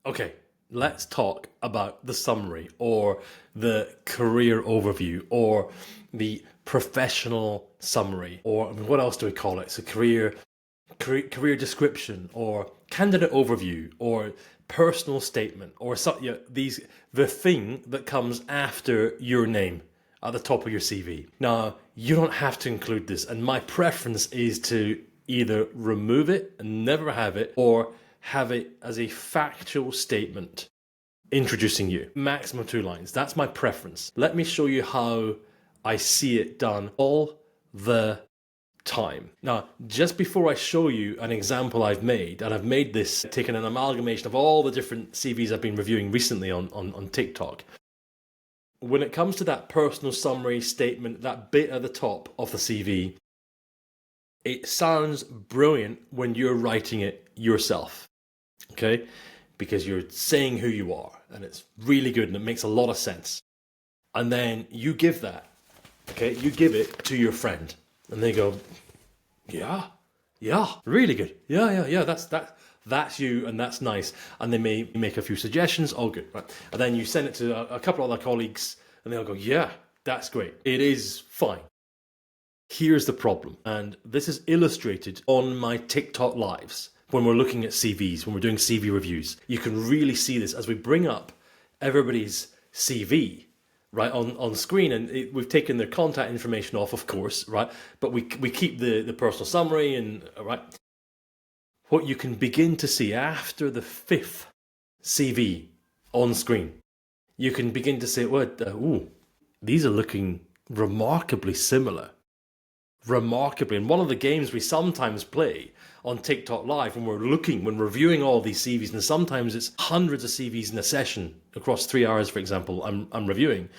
Okay, let's talk about the summary or the career overview or the professional summary, or I mean, what else do we call it? It's a career description or candidate overview or personal statement or so, the thing that comes after your name at the top of your CV. Now, you don't have to include this, and my preference is to either remove it and never have it, or have it as a factual statement introducing you. Maximum 2 lines. That's my preference. Let me show you how I see it done all the time. Now, just before I show you an example I've made, and I've made this taking an amalgamation of all the different CVs I've been reviewing recently on TikTok. When it comes to that personal summary statement, that bit at the top of the CV, it sounds brilliant when you're writing it yourself, okay? Because you're saying who you are, and it's really good and it makes a lot of sense. And then you give that, okay? You give it to your friend, and they go, yeah, really good. Yeah, that's you, and that's nice. And they may make a few suggestions, all good, right? And then you send it to a couple of other colleagues, and they'll go, yeah, that's great. It is fine. Here's the problem, and this is illustrated on my TikTok lives when we're looking at CVs, when we're doing CV reviews. You can really see this as we bring up everybody's CV, right, on screen, and we've taken their contact information off, of course, right, but we keep the personal summary, and right. What you can begin to see after the 5th CV on screen, you can begin to say, well, ooh, these are looking remarkably similar. Remarkably. And one of the games we sometimes play on TikTok Live when we're reviewing all these CVs, and sometimes it's hundreds of CVs in a session across 3 hours, for example, I'm reviewing.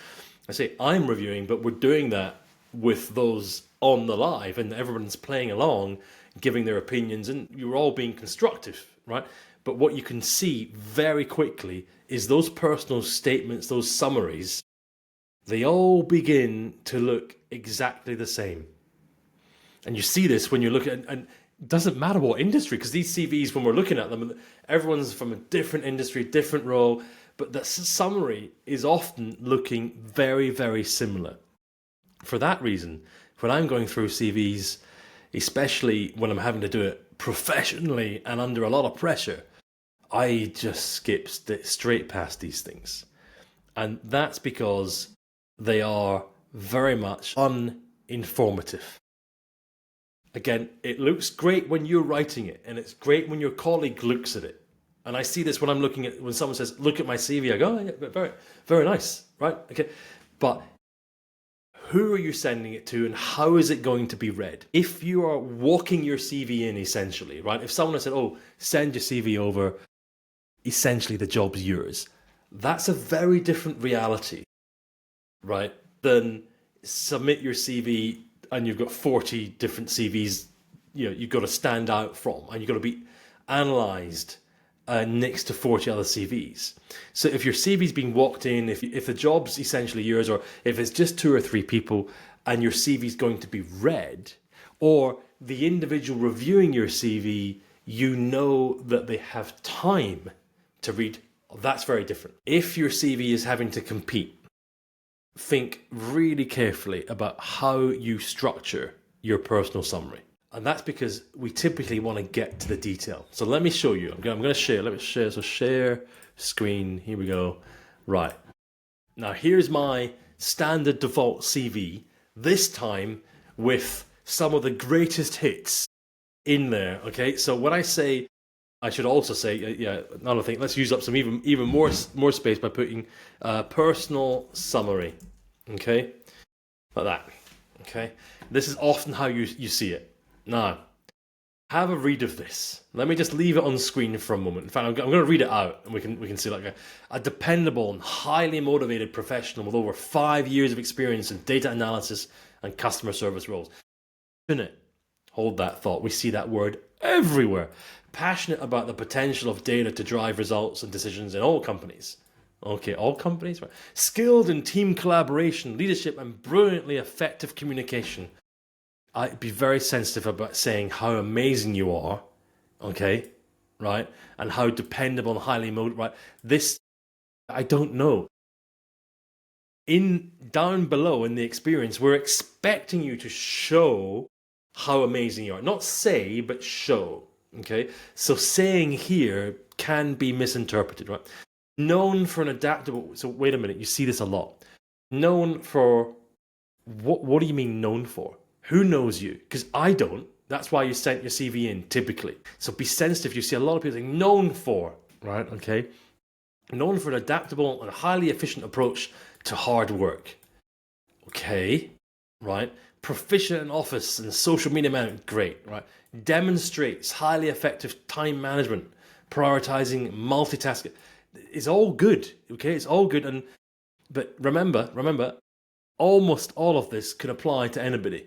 I say I'm reviewing, but we're doing that with those on the live, and everyone's playing along, giving their opinions, and you're all being constructive, right? But what you can see very quickly is those personal statements, those summaries, they all begin to look exactly the same. And you see this when you look at, and it doesn't matter what industry, because these CVs, when we're looking at them, everyone's from a different industry, different role, but the summary is often looking very, very similar. For that reason, when I'm going through CVs, especially when I'm having to do it professionally and under a lot of pressure, I just skip straight past these things. And that's because they are very much uninformative. Again, it looks great when you're writing it, and it's great when your colleague looks at it. And I see this when I'm looking at, when someone says, look at my CV, I go, oh, yeah, very, very nice, right? Okay. But who are you sending it to, and how is it going to be read? If you are walking your CV in, essentially, right? If someone has said, oh, send your CV over, essentially the job's yours. That's a very different reality, right? Than submit your CV and you've got 40 different CVs, you've got to stand out from, and you've got to be analysed next to 40 other CVs. So if your CV's being walked in, if the job's essentially yours, or if it's just 2 or 3 people and your CV's going to be read, or the individual reviewing your CV, you know that they have time to read, that's very different. If your CV is having to compete, think really carefully about how you structure your personal summary. And that's because we typically want to get to the detail. So let me show you. I'm going to share. Let me share. So share screen. Here we go. Right. Now here's my standard default CV, this time with some of the greatest hits in there. Okay. So when I say, I should also say, another thing, let's use up some even more space by putting personal summary. Okay. Like that. Okay. This is often how you see it. Now, have a read of this. Let me just leave it on screen for a moment. In fact, I'm going to read it out, and we can see like a dependable and highly motivated professional with over 5 years of experience in data analysis and customer service roles. Passionate. Hold that thought. We see that word everywhere. Passionate about the potential of data to drive results and decisions in all companies. Okay, all companies, right? Skilled in team collaboration, leadership, and brilliantly effective communication. I'd be very sensitive about saying how amazing you are, okay? right? And how dependable and highly motivated, right? This, I don't know. In down below in the experience, we're expecting you to show how amazing you are. Not say, but show. Okay? So saying here can be misinterpreted, right? Known for an adaptable. So wait a minute, you see this a lot. Known for what do you mean known for? Who knows you? Because I don't. That's why you sent your CV in typically. So be sensitive. You see a lot of people saying known for, right? Okay. Known for an adaptable and highly efficient approach to hard work. Okay, right? Proficient in office and social media management, great, right? Demonstrates highly effective time management, prioritizing, multitasking. It's all good, okay? It's all good, and but remember, almost all of this can apply to anybody.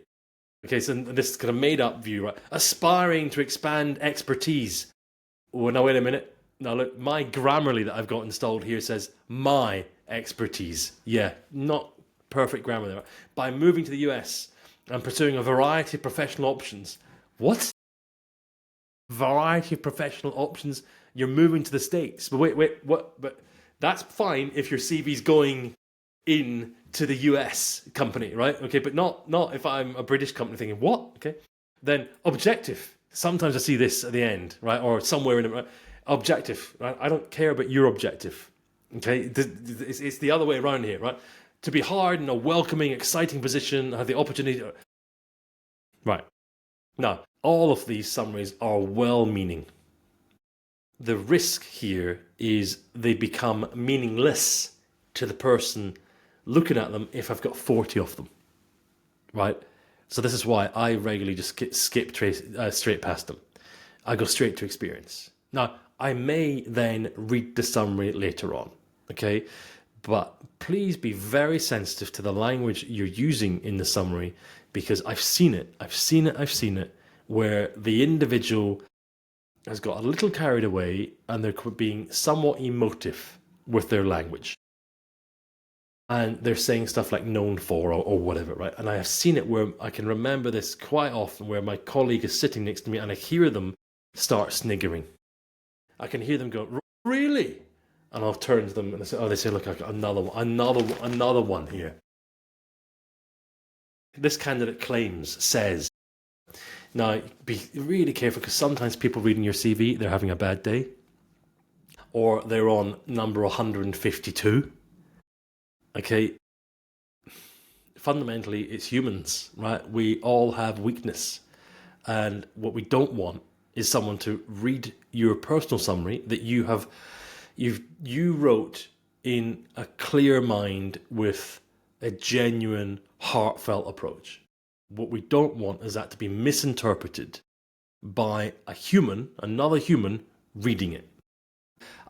Okay, so this kind of made-up view, right? Aspiring to expand expertise. Oh, now wait a minute. Now look, my Grammarly that I've got installed here says my expertise. Yeah, not perfect grammar there. By moving to the US and pursuing a variety of professional options. What? Variety of professional options? You're moving to the States. But wait, what? But that's fine if your CV's going in to the US company, right? Okay, but not if I'm a British company thinking, what? Okay. Then objective. Sometimes I see this at the end, right? Or somewhere in it, right? Objective, right? I don't care about your objective. Okay, it's the other way around here, right? To be hard in a welcoming, exciting position, have the opportunity. Right. Now, all of these summaries are well-meaning. The risk here is they become meaningless to the person looking at them if I've got 40 of them, right? So this is why I regularly just skip straight past them. I go straight to experience. Now, I may then read the summary later on, okay? But please be very sensitive to the language you're using in the summary, because I've seen it, where the individual has got a little carried away and they're being somewhat emotive with their language. And they're saying stuff like known for or whatever, right? And I have seen it where I can remember this quite often where my colleague is sitting next to me and I hear them start sniggering. I can hear them go, really? And I'll turn to them and I say, oh, they say, look, another one here. This candidate says. Now, be really careful because sometimes people reading your CV, they're having a bad day or they're on number 152. Okay, fundamentally, it's humans, right? We all have weakness. And what we don't want is someone to read your personal summary that you wrote in a clear mind with a genuine, heartfelt approach. What we don't want is that to be misinterpreted by another human reading it.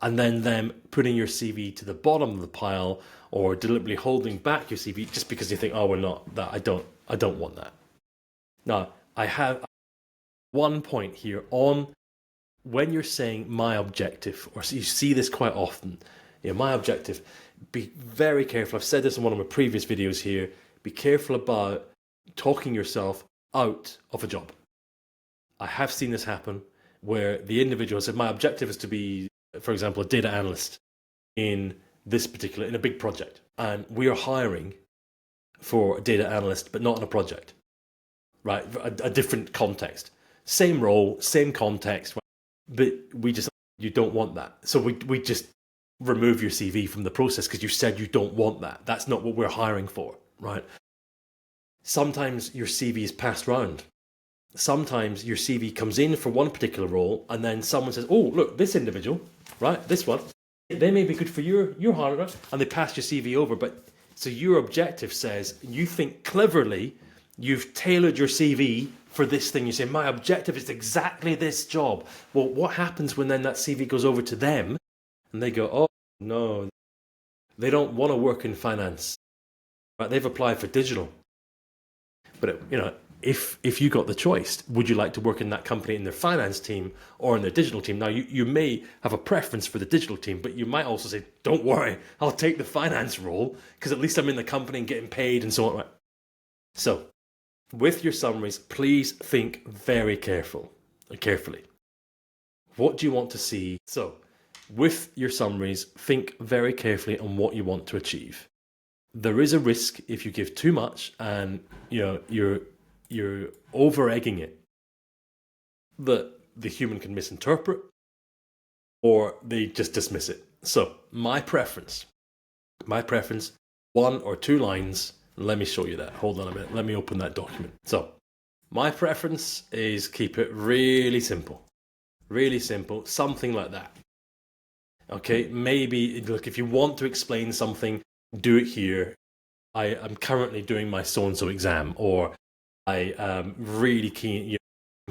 And then them putting your CV to the bottom of the pile or deliberately holding back your CV just because you think, oh, we're not that. I don't want that. Now, I have one point here on when you're saying my objective, or you see this quite often, my objective, be very careful. I've said this in one of my previous videos here. Be careful about talking yourself out of a job. I have seen this happen where the individual said, my objective is to be, for example, a data analyst in a big project. And we are hiring for a data analyst, but not in a project, right? A different context. Same role, same context, but you don't want that. So we just remove your CV from the process because you said you don't want that. That's not what we're hiring for, right? Sometimes your CV is passed around. Sometimes your CV comes in for one particular role and then someone says, oh, look, this individual, right, this one, they may be good for your hiring, and they pass your CV over. But so your objective says you think cleverly, you've tailored your CV for this thing. You say, my objective is exactly this job. Well, what happens when then that CV goes over to them and they go, oh, no, they don't want to work in finance, right? They've applied for digital. But, if you got the choice, would you like to work in that company in their finance team or in their digital team? Now, you may have a preference for the digital team, but you might also say, don't worry, I'll take the finance role because at least I'm in the company and getting paid and so on. Right? So, with your summaries, please think very carefully. What do you want to see? So, with your summaries, think very carefully on what you want to achieve. There is a risk if you give too much and you're over egging it that the human can misinterpret or they just dismiss it. So my preference, 1 or 2 lines. Let me show you that. Hold on a minute. Let me open that document. So my preference is keep it really simple, something like that. Okay, maybe look, if you want to explain something, do it here. I am currently doing my so-and-so exam, or I am really keen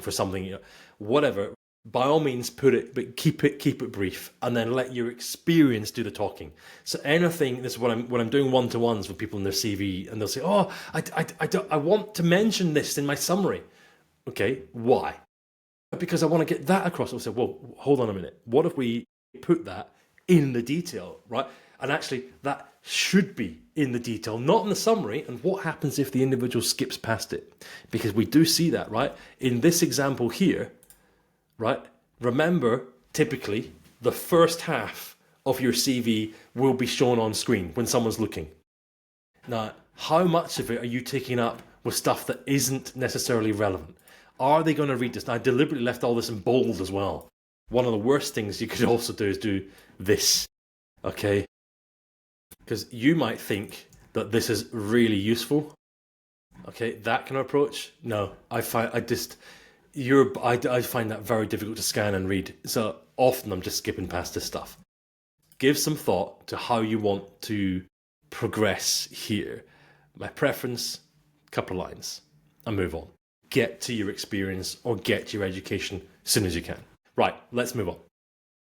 for something, whatever. By all means, put it, but keep it brief, and then let your experience do the talking. So anything, this is what I'm doing one-to-ones with people in their CV, and they'll say, "Oh, I want to mention this in my summary." Okay, why? Because I want to get that across. I'll say, well, hold on a minute. What if we put that in the detail, right? And actually, that should be in the detail, not in the summary. And what happens if the individual skips past it? Because we do see that, right? In this example here, right? Remember, typically, the first half of your CV will be shown on screen when someone's looking. Now, how much of it are you taking up with stuff that isn't necessarily relevant? Are they going to read this? Now, I deliberately left all this in bold as well. One of the worst things you could also do is do this, okay? Because you might think that this is really useful. Okay, that kind of approach. No, I find I find that very difficult to scan and read. So often I'm just skipping past this stuff. Give some thought to how you want to progress here. My preference, couple of lines, and move on. Get to your experience or get to your education as soon as you can. Right, let's move on.